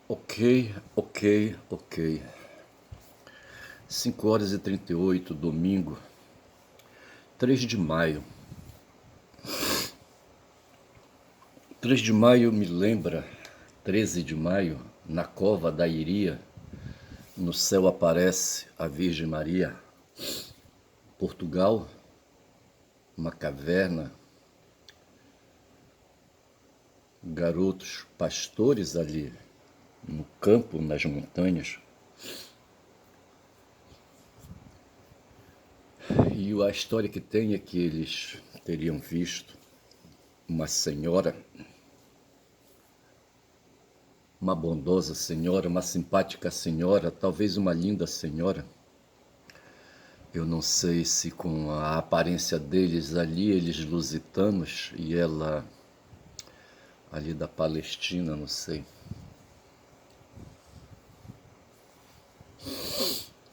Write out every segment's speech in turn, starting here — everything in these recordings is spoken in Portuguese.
Ok, ok, ok. 5h38, domingo, 3 de maio. 3 de maio me lembra, 13 de maio, na cova da Iria, no céu aparece a Virgem Maria. Portugal, uma caverna, garotos pastores ali no campo, nas montanhas. E a história que tem é que eles teriam visto uma senhora, uma bondosa senhora, uma simpática senhora, talvez uma linda senhora. Eu não sei se com a aparência deles ali, eles lusitanos, e ela ali da Palestina, não sei.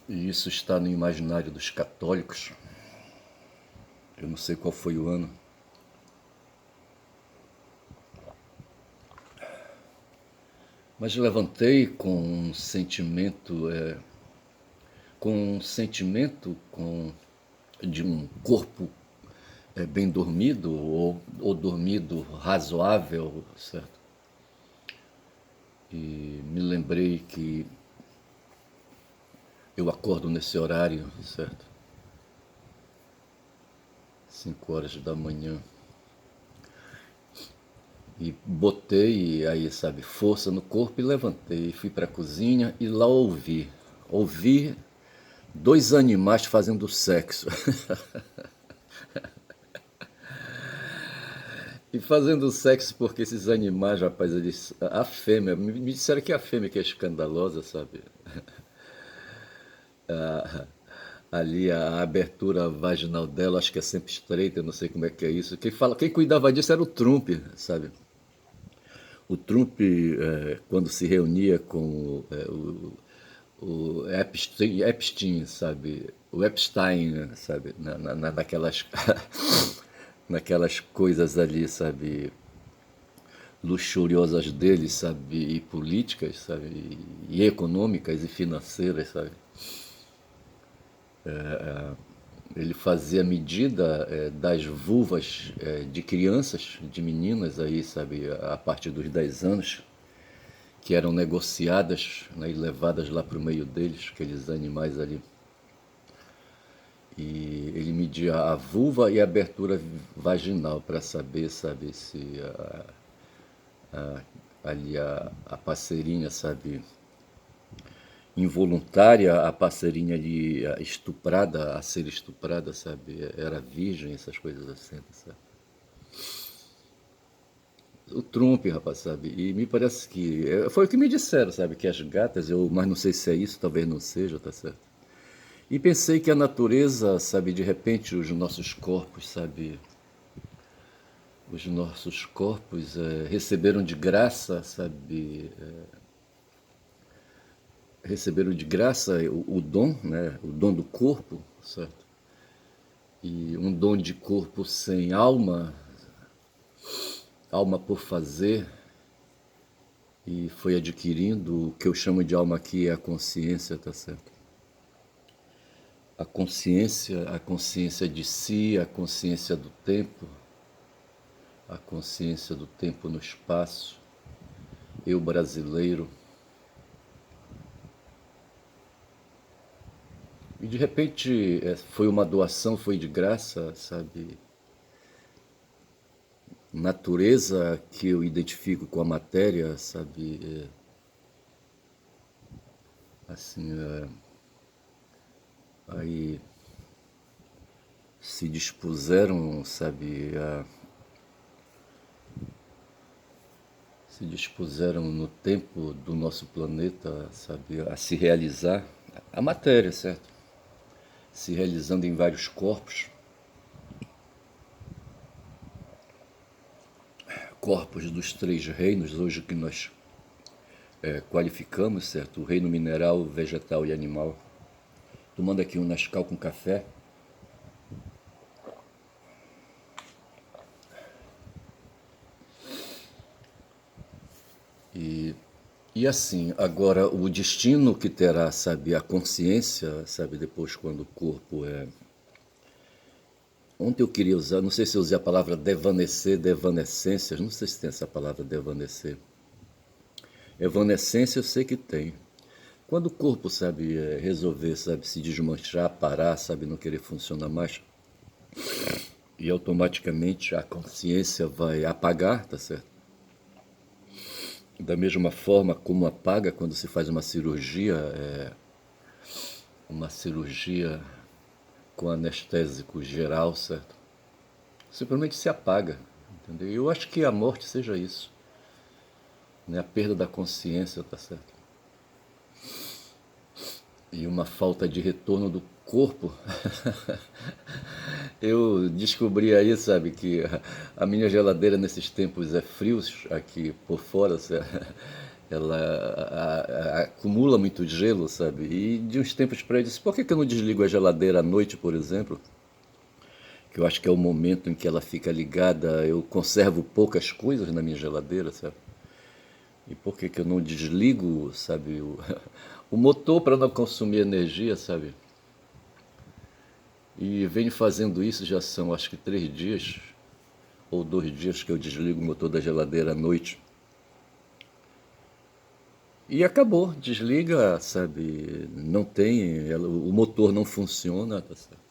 E isso está no imaginário dos católicos. Eu não sei qual foi o ano. Mas levantei com um sentimento, de um corpo bem dormido ou dormido razoável, certo? E me lembrei que eu acordo nesse horário, certo? 5 horas da manhã. E botei aí, sabe, força no corpo e levantei. Fui para a cozinha e lá ouvi. Ouvi dois animais fazendo sexo. E fazendo sexo porque esses animais, rapaz, eles, a fêmea, me disseram que a fêmea que é escandalosa, sabe? Ali a abertura vaginal dela, acho que é sempre estreita, eu não sei como é que é isso. Quem cuidava disso era o Trump, sabe? O Trump, quando se reunia com o Epstein, sabe? O Epstein, sabe? Naquelas, naquelas coisas ali, sabe? Luxuriosas dele, sabe? E políticas, sabe? E econômicas e financeiras, sabe? Ele fazia medida das vulvas de crianças, de meninas aí, sabe? A partir dos 10 anos, que eram negociadas, né, e levadas lá para o meio deles, aqueles animais ali. E ele media a vulva e a abertura vaginal para saber, sabe, se ali a parceirinha, sabe, involuntária, a parceirinha ali estuprada, a ser estuprada, sabe, era virgem, essas coisas assim, sabe. O Trump, rapaz, sabe, e me parece que, foi o que me disseram, sabe, que as gatas, mas não sei se é isso, talvez não seja, tá certo. E pensei que a natureza, sabe, de repente os nossos corpos, sabe, os nossos corpos receberam de graça, sabe, receberam de graça o dom, né, o dom do corpo, certo? E um dom de corpo sem alma, alma por fazer, e foi adquirindo o que eu chamo de alma aqui é a consciência, tá certo? A consciência de si, a consciência do tempo, a consciência do tempo no espaço, eu brasileiro. E de repente foi uma doação, foi de graça, sabe? Natureza que eu identifico com a matéria, sabe? Assim, aí se dispuseram, sabe? Se dispuseram no tempo do nosso planeta, sabe? A se realizar. A matéria, certo? Se realizando em vários corpos. Corpos dos três reinos, hoje que nós qualificamos, certo? O reino mineral, vegetal e animal. Tomando aqui um Nescau com café. E E assim, agora o destino que terá, sabe, a consciência, sabe, depois quando o corpo é. Ontem eu queria usar, não sei se eu usei a palavra devanecer, devanescências, não sei se tem essa palavra devanecer. Evanescência eu sei que tem. Quando o corpo, sabe, resolver, sabe, se desmanchar, parar, sabe, não querer funcionar mais, e automaticamente a consciência vai apagar, tá certo? Da mesma forma como apaga quando se faz uma cirurgia com anestésico geral, certo? Simplesmente se apaga, entendeu? Eu acho que a morte seja isso, né? A perda da consciência, tá certo? E uma falta de retorno do corpo. Eu descobri aí, sabe, que a minha geladeira nesses tempos é frios aqui por fora, sabe? Ela acumula muito gelo, sabe? E de uns tempos para aí eu disse, por que eu não desligo a geladeira à noite, por exemplo? Que eu acho que é o momento em que ela fica ligada, eu conservo poucas coisas na minha geladeira, sabe? E por que eu não desligo, sabe, o motor para não consumir energia, sabe? E venho fazendo isso já são acho que 3 dias ou 2 dias que eu desligo o motor da geladeira à noite. E acabou, desliga, sabe? Não tem, o motor não funciona, tá certo?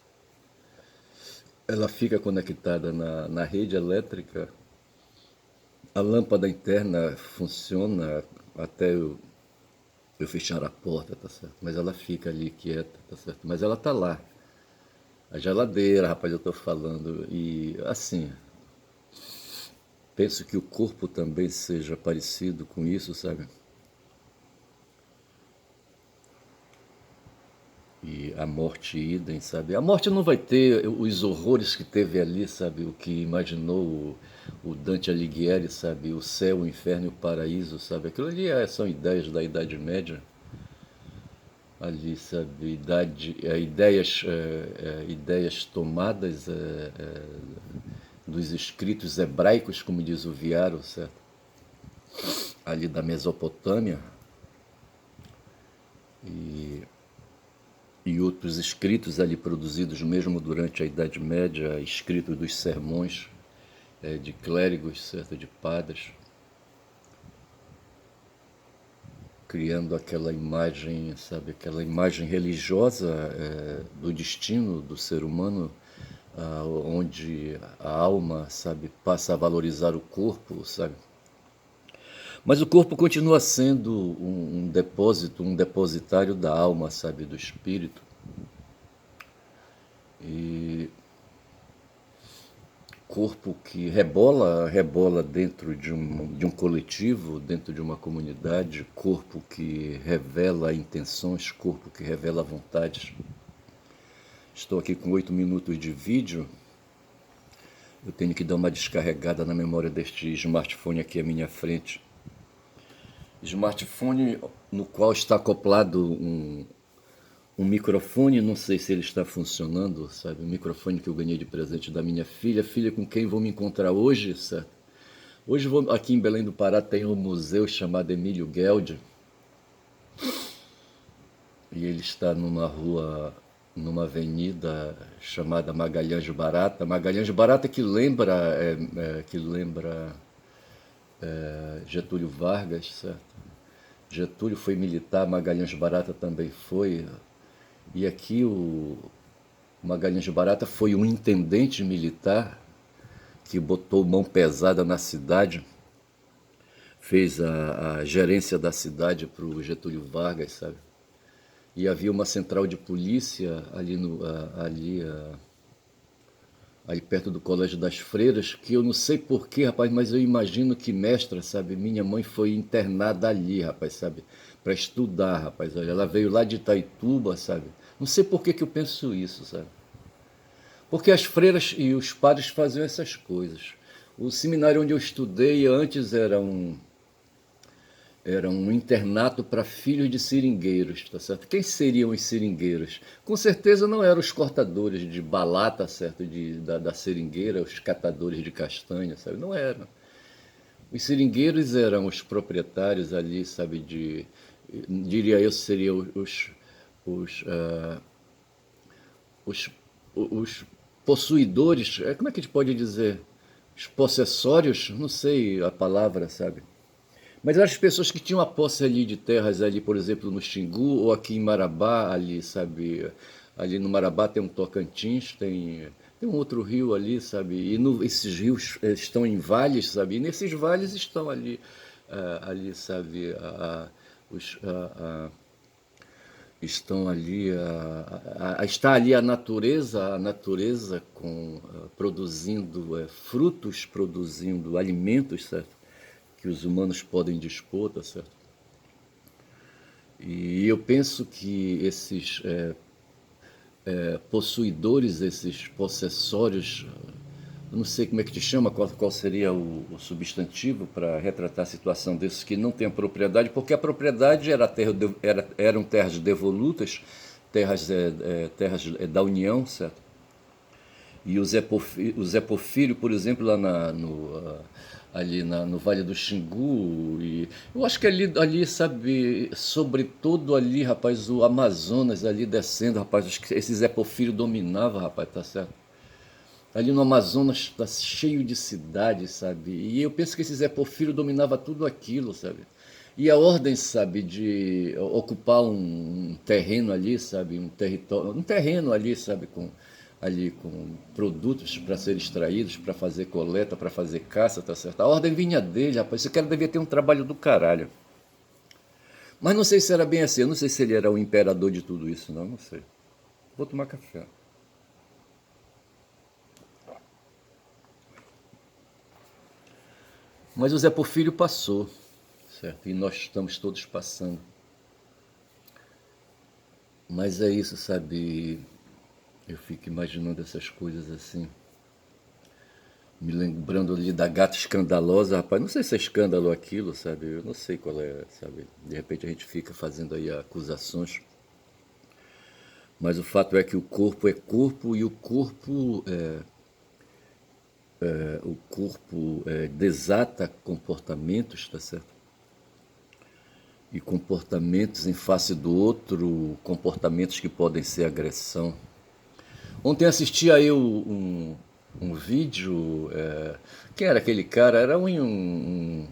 Ela fica conectada na rede elétrica, a lâmpada interna funciona até eu fechar a porta, tá certo? Mas ela fica ali quieta, tá certo? Mas ela tá lá. A geladeira, rapaz, eu tô falando. E assim, penso que o corpo também seja parecido com isso, sabe? E a morte idem, sabe? A morte não vai ter os horrores que teve ali, sabe? O que imaginou o Dante Alighieri, sabe? O céu, o inferno e o paraíso, sabe? Aquilo ali são ideias da Idade Média, ali, sabe? Ideias tomadas dos escritos hebraicos, como diz o Viaro, certo? Ali da Mesopotâmia, e e outros escritos ali produzidos mesmo durante a Idade Média, escritos dos sermões de clérigos, certo, de padres, criando aquela imagem, sabe, aquela imagem religiosa do destino do ser humano, onde a alma, sabe, passa a valorizar o corpo, sabe. Mas o corpo continua sendo um depósito, um depositário da alma, sabe, do espírito. E corpo que rebola, rebola dentro de um coletivo, dentro de uma comunidade, corpo que revela intenções, corpo que revela vontades. Estou aqui com 8 minutos de vídeo, eu tenho que dar uma descarregada na memória deste smartphone aqui à minha frente. Smartphone no qual está acoplado um microfone, não sei se ele está funcionando, sabe? Um microfone que eu ganhei de presente da minha filha, filha com quem vou me encontrar hoje, certo? Hoje vou, aqui em Belém do Pará tem um museu chamado Emílio Gueldi, e ele está numa rua, numa avenida chamada Magalhães Barata. Magalhães Barata que lembra Getúlio Vargas, certo? Getúlio foi militar, Magalhães Barata também foi. E aqui o Magalhães Barata foi um intendente militar que botou mão pesada na cidade, fez a gerência da cidade para o Getúlio Vargas, sabe? E havia uma central de polícia ali perto do Colégio das Freiras, que eu não sei porquê, rapaz, mas eu imagino que mestra, sabe? Minha mãe foi internada ali, rapaz, sabe? Para estudar, rapaz. Olha, ela veio lá de Itaituba, sabe? Não sei por que eu penso isso, sabe? Porque as freiras e os padres faziam essas coisas. O seminário onde eu estudei antes era um internato para filhos de seringueiros, tá certo? Quem seriam os seringueiros? Com certeza não eram os cortadores de balata, certo? Da seringueira, os catadores de castanha, sabe? Não eram. Os seringueiros eram os proprietários ali, sabe, diria eu, seriam os, os, os possuidores, como é que a gente pode dizer? Os possessórios, não sei a palavra, sabe? Mas eram as pessoas que tinham a posse ali de terras ali, por exemplo, no Xingu ou aqui em Marabá, ali, sabe? Ali no Marabá tem um Tocantins, tem um outro rio ali, sabe? E esses rios estão em vales, sabe? E nesses vales estão ali, ali, sabe? Os, estão ali, está ali a natureza com, produzindo frutos, produzindo alimentos, certo? Que os humanos podem dispor, tá certo? E eu penso que esses possuidores, esses possessórios, eu não sei como é que te chama, qual seria o substantivo para retratar a situação desses que não têm a propriedade, porque a propriedade era eram terras devolutas, terras da União, certo? E o Zé Porfírio, por exemplo, lá no Vale do Xingu, e eu acho que ali, sabe, sobretudo ali, rapaz, o Amazonas ali descendo, rapaz, acho que esse Zé Porfírio dominava, rapaz, tá certo? Ali no Amazonas está cheio de cidades, sabe? E eu penso que esse Zé Porfírio dominava tudo aquilo, sabe? E a ordem, sabe, de ocupar um terreno ali, sabe, um território, um terreno ali, sabe, com produtos para ser extraídos, para fazer coleta, para fazer caça, tá certo? A ordem vinha dele, rapaz. Esse cara devia ter um trabalho do caralho. Mas não sei se era bem assim, eu não sei se ele era o imperador de tudo isso, não sei. Vou tomar café. Mas o Zé Porfírio passou, certo? E nós estamos todos passando. Mas é isso, sabe? Eu fico imaginando essas coisas assim. Me lembrando ali da gata escandalosa, rapaz. Não sei se é escândalo aquilo, sabe? Eu não sei qual é, sabe? De repente a gente fica fazendo aí acusações. Mas o fato é que o corpo é corpo e o corpo desata comportamentos, tá certo? E comportamentos em face do outro, comportamentos que podem ser agressão. Ontem assisti aí um vídeo. Quem era aquele cara? Era um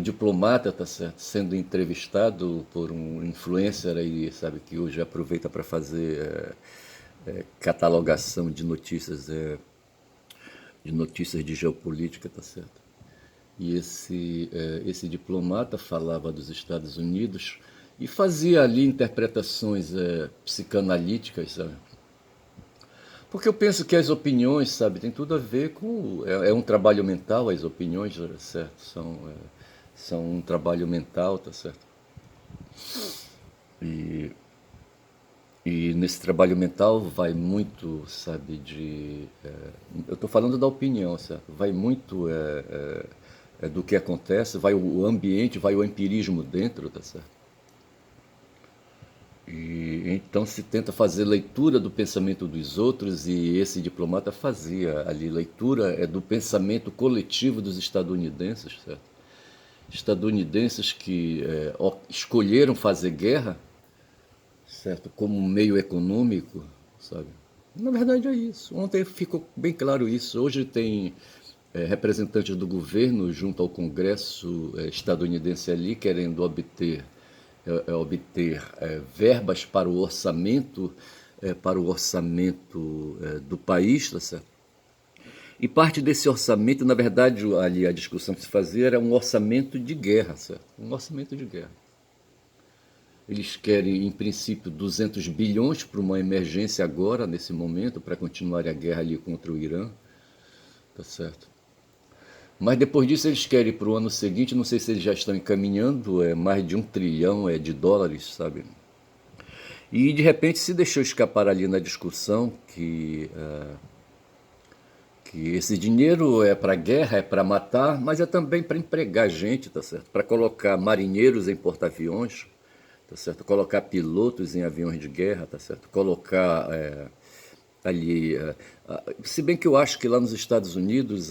diplomata, tá certo? Sendo entrevistado por um influencer aí, sabe? Que hoje aproveita para fazer catalogação de notícias de geopolítica, tá certo? E esse diplomata falava dos Estados Unidos e fazia ali interpretações psicanalíticas, sabe? Porque eu penso que as opiniões, sabe, tem tudo a ver com. É um trabalho mental, as opiniões, certo? São um trabalho mental, tá certo? E, e nesse trabalho mental vai muito, sabe, eu estou falando da opinião, certo? Vai muito do que acontece, vai o ambiente, vai o empirismo dentro, tá certo? E então se tenta fazer leitura do pensamento dos outros e esse diplomata fazia ali leitura do pensamento coletivo dos estadunidenses, certo? Estadunidenses que escolheram fazer guerra, certo, como um meio econômico, sabe? Na verdade é isso. Ontem ficou bem claro isso. Hoje tem representantes do governo junto ao Congresso estadunidense ali querendo obter verbas para o orçamento do país, tá certo? E parte desse orçamento, na verdade, ali a discussão que se fazia era um orçamento de guerra, certo? Um orçamento de guerra. Eles querem, em princípio, 200 bilhões para uma emergência agora, nesse momento, para continuar a guerra ali contra o Irã, tá certo? Mas depois disso eles querem para o ano seguinte, não sei se eles já estão encaminhando, mais de 1 trilhão de dólares, sabe? E de repente se deixou escapar ali na discussão que esse dinheiro é para guerra, é para matar, mas é também para empregar gente, tá certo? Para colocar marinheiros em porta-aviões, tá certo? Colocar pilotos em aviões de guerra, tá certo? Colocar ali. Se bem que eu acho que lá nos Estados Unidos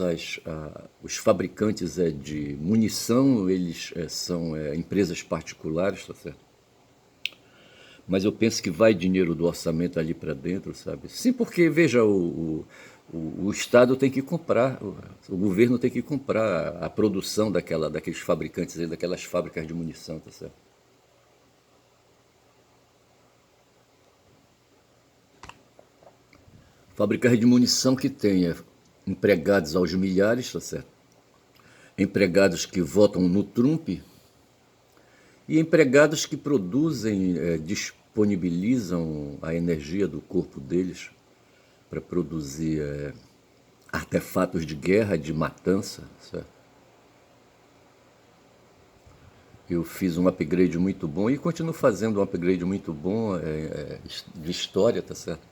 os fabricantes de munição, eles são empresas particulares, tá certo? Mas eu penso que vai dinheiro do orçamento ali para dentro, sabe? Sim, porque, veja, o Estado tem que comprar, o governo tem que comprar a produção daqueles fabricantes aí, daquelas fábricas de munição, tá certo? Fábricas de munição que tenha empregados aos milhares, tá certo? Empregados que votam no Trump e empregados que produzem, disponibilizam a energia do corpo deles para produzir artefatos de guerra, de matança, certo? Eu fiz um upgrade muito bom e continuo fazendo um upgrade muito bom de história, tá certo?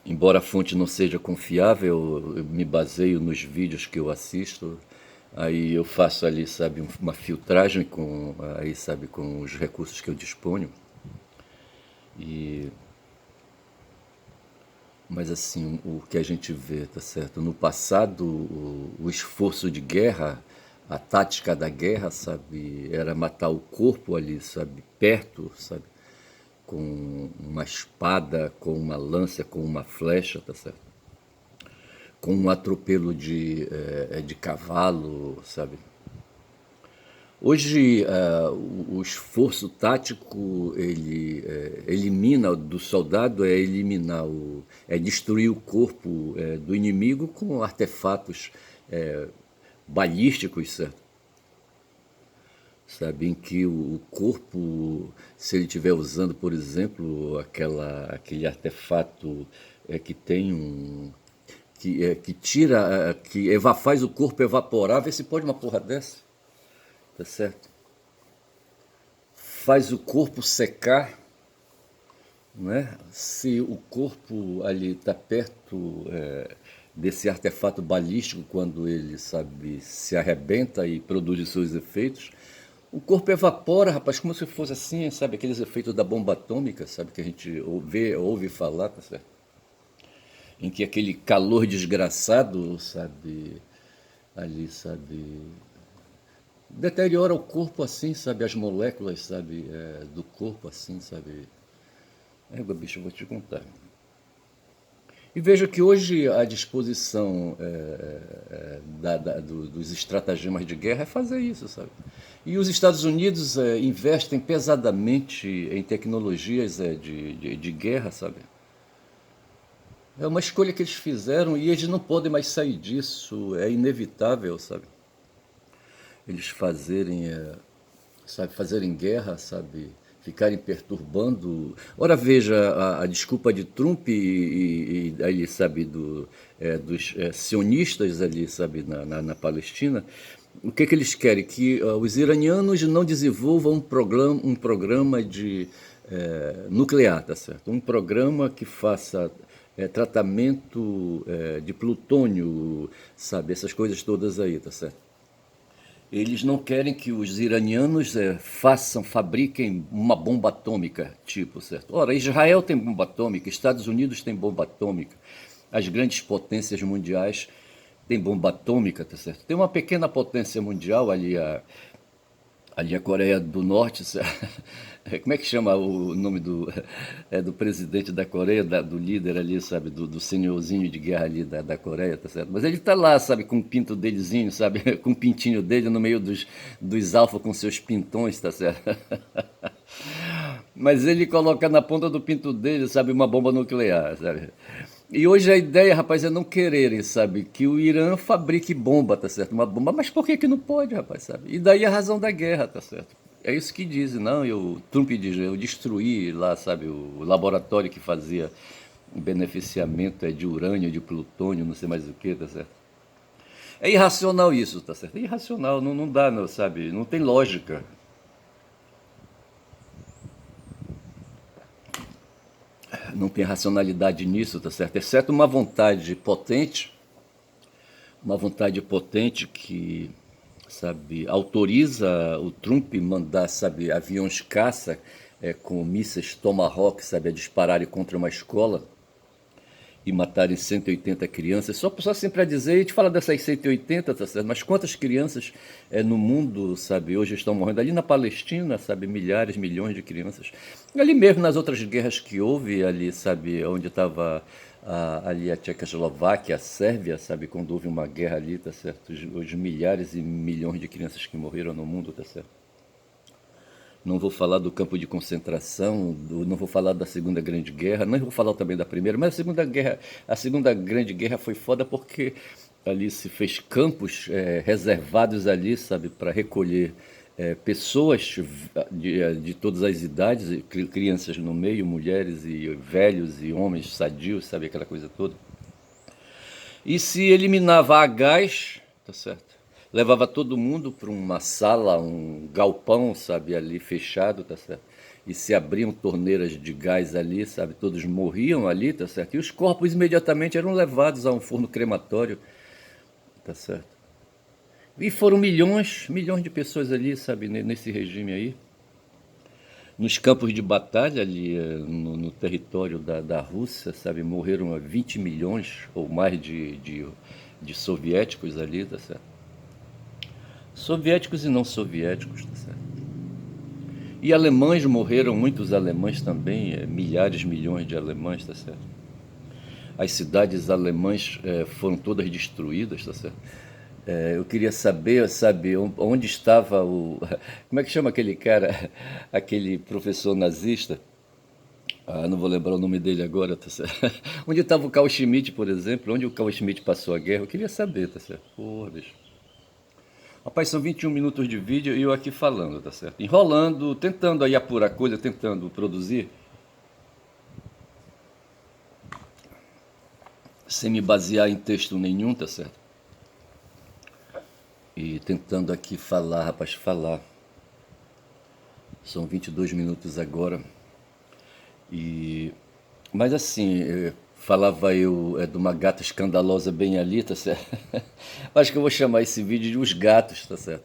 Embora a fonte não seja confiável, eu me baseio nos vídeos que eu assisto. Aí eu faço ali, sabe, uma filtragem aí, sabe, com os recursos que eu disponho. E, mas assim, o que a gente vê, tá certo? No passado, o esforço de guerra, a tática da guerra, sabe, era matar o corpo ali, sabe, perto, sabe, com uma espada, com uma lança, com uma flecha, tá certo? Com um atropelo de cavalo, sabe? Hoje, o esforço tático ele elimina do soldado é eliminar é destruir o corpo do inimigo com artefatos balísticos, certo? Sabe, em que o corpo, se ele estiver usando, por exemplo, aquele artefato que tem que tira, faz o corpo evaporar, vê se pode uma porra dessa, tá certo? Faz o corpo secar, não é? Se o corpo ali está perto desse artefato balístico, quando ele, sabe, se arrebenta e produz os seus efeitos, o corpo evapora, rapaz, como se fosse assim, sabe, aqueles efeitos da bomba atômica, sabe, que a gente ouve falar, tá certo? Em que aquele calor desgraçado, sabe, ali, sabe, deteriora o corpo assim, sabe, as moléculas, sabe, do corpo assim, sabe. Bicho, eu vou te contar. E veja que hoje a disposição dos estratagemas de guerra é fazer isso, sabe? E os Estados Unidos investem pesadamente em tecnologias de guerra, sabe? É uma escolha que eles fizeram e eles não podem mais sair disso, é inevitável, sabe? Eles fazerem guerra, sabe? Ficarem perturbando. Ora, veja a desculpa de Trump e ali, sabe, dos sionistas ali, sabe, na Palestina. O que eles querem? Que os iranianos não desenvolvam um programa de nuclear, tá certo? Um programa que faça tratamento de plutônio, sabe? Essas coisas todas aí, tá certo? Eles não querem que os iranianos fabriquem uma bomba atômica, tipo, certo? Ora, Israel tem bomba atômica, Estados Unidos tem bomba atômica, as grandes potências mundiais têm bomba atômica, tá certo? Tem uma pequena potência mundial ali a Coreia do Norte, como é que chama o nome do presidente da Coreia, do líder ali, sabe, do senhorzinho de guerra ali da Coreia, tá certo? Mas ele tá lá, sabe, com o pinto delezinho, sabe, com o pintinho dele no meio dos alfa com seus pintões, tá certo? Mas ele coloca na ponta do pinto dele, sabe, uma bomba nuclear, sabe? E hoje a ideia, rapaz, é não quererem, sabe, que o Irã fabrique bomba, tá certo? Uma bomba, mas por que que não pode, rapaz, sabe? E daí a razão da guerra, tá certo? É isso que dizem, não, Trump diz, eu destruí lá, sabe, o laboratório que fazia o beneficiamento de urânio, de plutônio, não sei mais o que, tá certo? É irracional isso, tá certo? É irracional, não dá, não, sabe, não tem lógica. Não tem racionalidade nisso, tá certo? Exceto uma vontade potente que, sabe, autoriza o Trump mandar, sabe, aviões caça com mísseis Tomahawk, sabe, a dispararem contra uma escola. e matarem 180 crianças. Só assim para dizer, a gente fala dessas 180, tá certo? Mas quantas crianças no mundo, sabe, hoje estão morrendo? Ali na Palestina, sabe, milhares, milhões de crianças. Ali mesmo nas outras guerras que houve, ali, sabe, onde estava ali a Tchecoslováquia, a Sérvia, sabe, quando houve uma guerra ali, tá certo? Os milhares e milhões de crianças que morreram no mundo, tá certo? Não vou falar do campo de concentração, não vou falar da Segunda Grande Guerra, não vou falar também da Primeira, mas a Segunda Grande Guerra foi foda porque ali se fez campos reservados ali, sabe, para recolher pessoas de todas as idades, crianças no meio, mulheres e velhos e homens sadios, sabe, aquela coisa toda. E se eliminava a gás, tá certo? Levava todo mundo para uma sala, um galpão, sabe, ali fechado, tá certo? E se abriam torneiras de gás ali, sabe? Todos morriam ali, tá certo? E os corpos imediatamente eram levados a um forno crematório, tá certo? E foram milhões, milhões de pessoas ali, sabe, nesse regime aí. Nos campos de batalha ali no território da Rússia, sabe, morreram 20 milhões ou mais de soviéticos ali, tá certo? Soviéticos e não soviéticos, tá certo? E alemães morreram, muitos alemães também, milhares, milhões de alemães, tá certo? As cidades alemãs foram todas destruídas, tá certo? Eu queria saber, sabe, onde estava o. Como é que chama aquele cara, aquele professor nazista? Ah, não vou lembrar o nome dele agora, tá certo? Onde estava o Carl Schmitt, por exemplo? Onde o Carl Schmitt passou a guerra? Eu queria saber, tá certo? Porra, bicho. Rapaz, são 21 minutos de vídeo e eu aqui falando, tá certo? Enrolando, tentando aí apurar coisa, tentando produzir, sem me basear em texto nenhum, tá certo? E tentando aqui falar, rapaz, falar. São 22 minutos agora. E mas assim, falava eu de uma gata escandalosa bem ali, tá certo? Acho que eu vou chamar esse vídeo de Os Gatos, tá certo?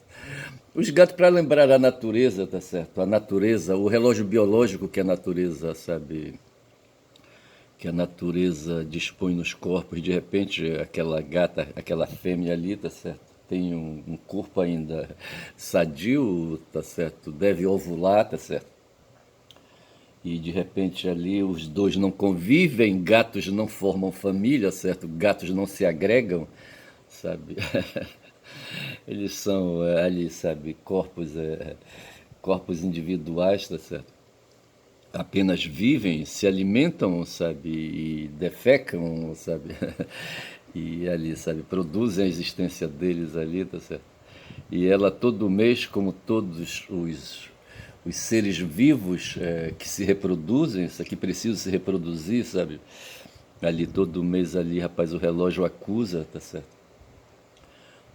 Os gatos para lembrar a natureza, tá certo? A natureza, o relógio biológico que a natureza, sabe, que a natureza dispõe nos corpos. De repente, aquela gata, aquela fêmea ali, tá certo? Tem um corpo ainda sadio, tá certo? Deve ovular, tá certo? E de repente ali os dois não convivem, gatos não formam família, certo? Gatos não se agregam, sabe? Eles são ali, sabe, corpos individuais, tá certo? Apenas vivem, se alimentam, sabe, e defecam, sabe? E ali, sabe, produzem a existência deles ali, tá certo? E ela todo mês, como todos os seres vivos que se reproduzem, que precisam se reproduzir, sabe? Ali todo mês ali, rapaz, o relógio acusa, tá certo?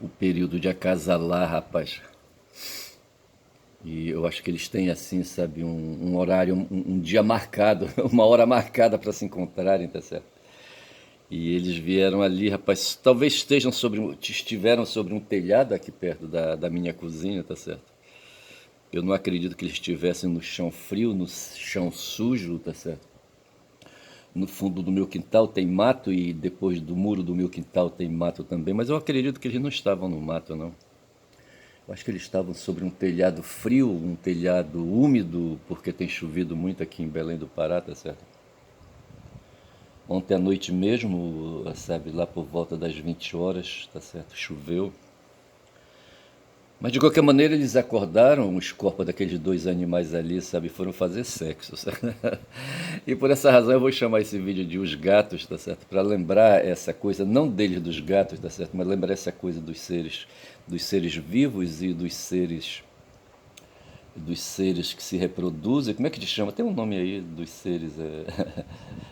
O período de acasalar, rapaz. E eu acho que eles têm assim, sabe, um horário, um dia marcado, uma hora marcada para se encontrarem, tá certo? E eles vieram ali, rapaz, talvez estiveram sobre um telhado aqui perto da minha cozinha, tá certo? Eu não acredito que eles estivessem no chão frio, no chão sujo, tá certo? No fundo do meu quintal tem mato e depois do muro do meu quintal tem mato também, mas eu acredito que eles não estavam no mato, não. Eu acho que eles estavam sobre um telhado frio, um telhado úmido, porque tem chovido muito aqui em Belém do Pará, tá certo? Ontem à noite mesmo, sabe, lá por volta das 20 horas, tá certo? Choveu. Mas de qualquer maneira eles acordaram, os corpos daqueles dois animais ali, sabe, foram fazer sexo, sabe? E por essa razão eu vou chamar esse vídeo de Os Gatos, tá certo? Para lembrar essa coisa, não deles dos gatos, tá certo? Mas lembrar essa coisa dos seres vivos e dos seres que se reproduzem. Como é que te chama? Tem um nome aí dos seres,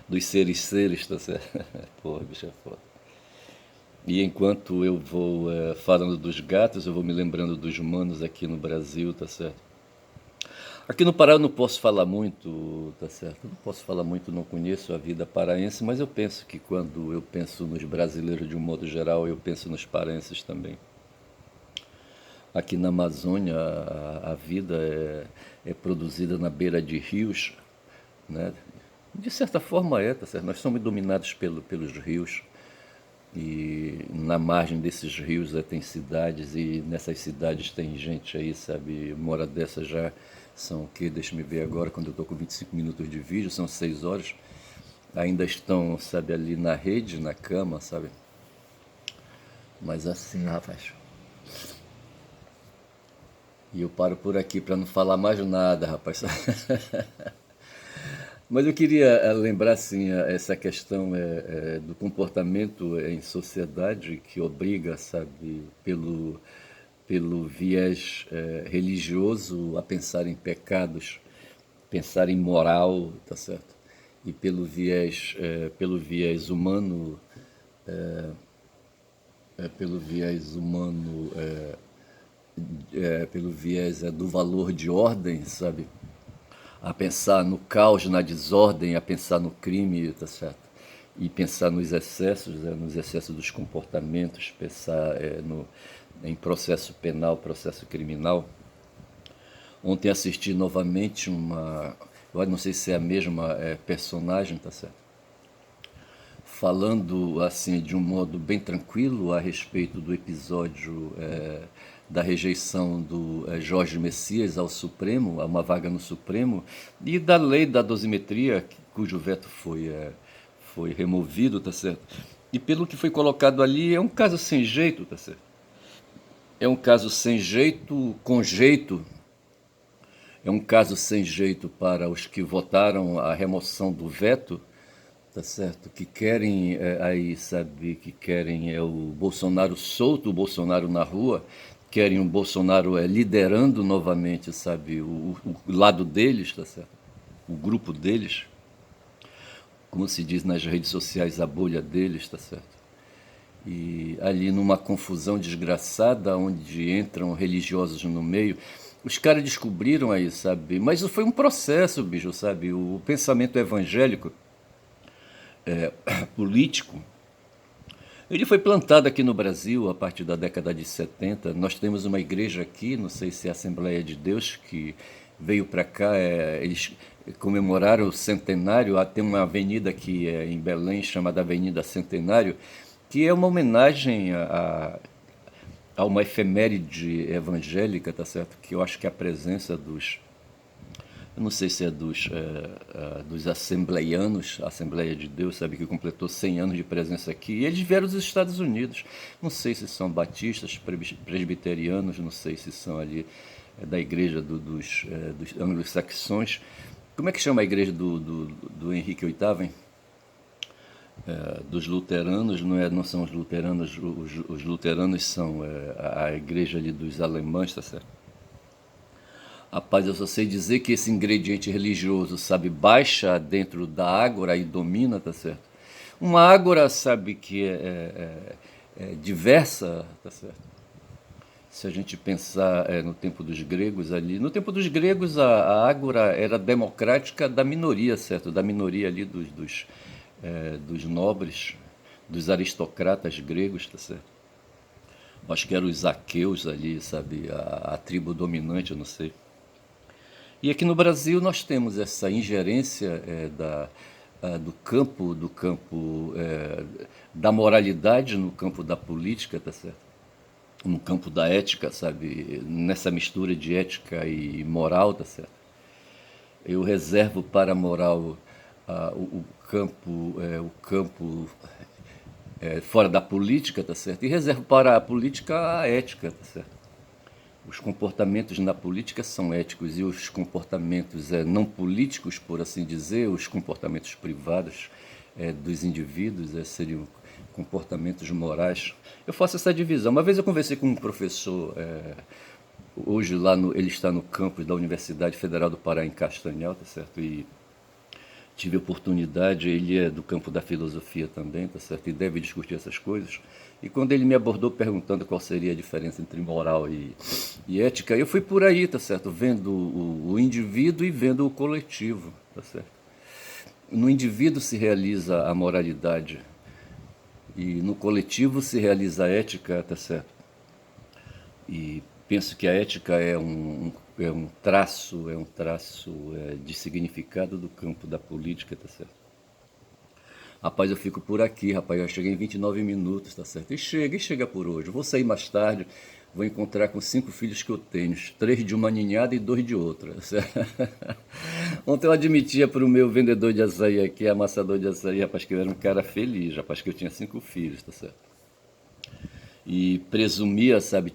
dos seres, tá certo? Porra, bicho é foda. E enquanto eu vou falando dos gatos, eu vou me lembrando dos humanos aqui no Brasil, tá certo? Aqui no Pará eu não posso falar muito, tá certo? Eu não posso falar muito, não conheço a vida paraense, mas eu penso que quando eu penso nos brasileiros de um modo geral, eu penso nos paraenses também. Aqui na Amazônia a vida é produzida na beira de rios, né? De certa forma tá certo? Nós somos dominados pelos rios. E na margem desses rios tem cidades, e nessas cidades tem gente aí, sabe? Uma hora dessa já são o quê? Deixa-me ver agora, quando eu estou com 25 minutos de vídeo, são 6 horas. Ainda estão, sabe, ali na rede, na cama, sabe? Mas assim, rapaz. E eu paro por aqui para não falar mais nada, rapaz. Mas eu queria lembrar assim essa questão do comportamento em sociedade que obriga, sabe, pelo viés religioso a pensar em pecados, pensar em moral, tá certo? E pelo viés humano, pelo viés do valor de ordem, sabe? A pensar no caos, na desordem, a pensar no crime, tá certo? E pensar nos excessos dos comportamentos, pensar em processo penal, processo criminal. Ontem assisti novamente eu não sei se é a mesma personagem, tá certo? Falando assim de um modo bem tranquilo a respeito do episódio da rejeição do Jorge Messias ao Supremo, a uma vaga no Supremo, e da lei da dosimetria, cujo veto foi removido, tá certo? E pelo que foi colocado ali, é um caso sem jeito, tá certo? É um caso sem jeito, com jeito. É um caso sem jeito para os que votaram a remoção do veto, tá certo? Que querem aí, sabe, que querem o Bolsonaro solto, o Bolsonaro na rua, querem o Bolsonaro liderando novamente, sabe, o lado deles, tá certo? O grupo deles, como se diz nas redes sociais, a bolha deles, tá certo? E ali numa confusão desgraçada, onde entram religiosos no meio, os caras descobriram aí, sabe? Mas foi um processo, bicho, sabe? O pensamento evangélico político, ele foi plantado aqui no Brasil a partir da década de 70. Nós temos uma igreja aqui, não sei se é a Assembleia de Deus, que veio para cá, eles comemoraram o centenário. Tem uma avenida aqui em Belém chamada Avenida Centenário, que é uma homenagem a uma efeméride evangélica, tá certo? Que eu acho que é a presença eu não sei se é dos assembleianos, a Assembleia de Deus, sabe, que completou 100 anos de presença aqui. E eles vieram dos Estados Unidos. Não sei se são batistas, presbiterianos, não sei se são ali da igreja dos anglo-saxões. Como é que chama a igreja do Henrique VIII, hein? Dos luteranos, não são os luteranos, os luteranos são a igreja ali dos alemães, tá certo? Rapaz, eu só sei dizer que esse ingrediente religioso, sabe, baixa dentro da ágora e domina, tá certo? Uma ágora, sabe, que é diversa, tá certo? Se a gente pensar no tempo dos gregos ali, no tempo dos gregos a ágora era democrática da minoria, certo? Da minoria ali dos nobres, dos aristocratas gregos, tá certo? Acho que eram os aqueus ali, sabe, a tribo dominante, eu não sei. E aqui no Brasil nós temos essa ingerência do campo da moralidade no campo da política, tá certo? No campo da ética, sabe? Nessa mistura de ética e moral, tá certo? Eu reservo para a moral o campo fora da política, tá certo? E reservo para a política a ética, tá certo? Os comportamentos na política são éticos e os comportamentos não políticos, por assim dizer, os comportamentos privados dos indivíduos seriam comportamentos morais. Eu faço essa divisão. Uma vez eu conversei com um professor, hoje ele está no campus da Universidade Federal do Pará, em Castanhal, tá certo? E tive oportunidade, ele é do campo da filosofia também, tá certo? E deve discutir essas coisas. E quando ele me abordou perguntando qual seria a diferença entre moral e ética, eu fui por aí, tá certo? Vendo o indivíduo e vendo o coletivo, tá certo? No indivíduo se realiza a moralidade e no coletivo se realiza a ética, tá certo? E penso que a ética é um traço de significado do campo da política, tá certo? Rapaz, eu fico por aqui, rapaz. Eu cheguei em 29 minutos, tá certo? E chega por hoje. Eu vou sair mais tarde, vou encontrar com 5 filhos que eu tenho, 3 de uma ninhada e 2 de outra. Certo? Ontem eu admitia para o meu vendedor de açaí aqui, amassador de açaí, rapaz, que eu era um cara feliz, rapaz, que eu tinha 5 filhos, tá certo? E presumia, sabe,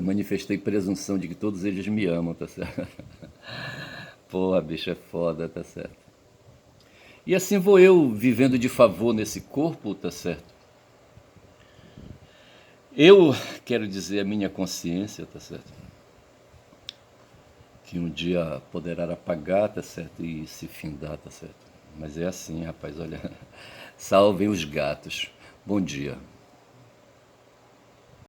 manifestei presunção de que todos eles me amam, tá certo? Porra, bicho, é foda, tá certo? E assim vou eu vivendo de favor nesse corpo, tá certo? Eu quero dizer a minha consciência, tá certo? Que um dia poderá apagar, tá certo? E se findar, tá certo? Mas é assim, rapaz, olha. Salvem os gatos. Bom dia.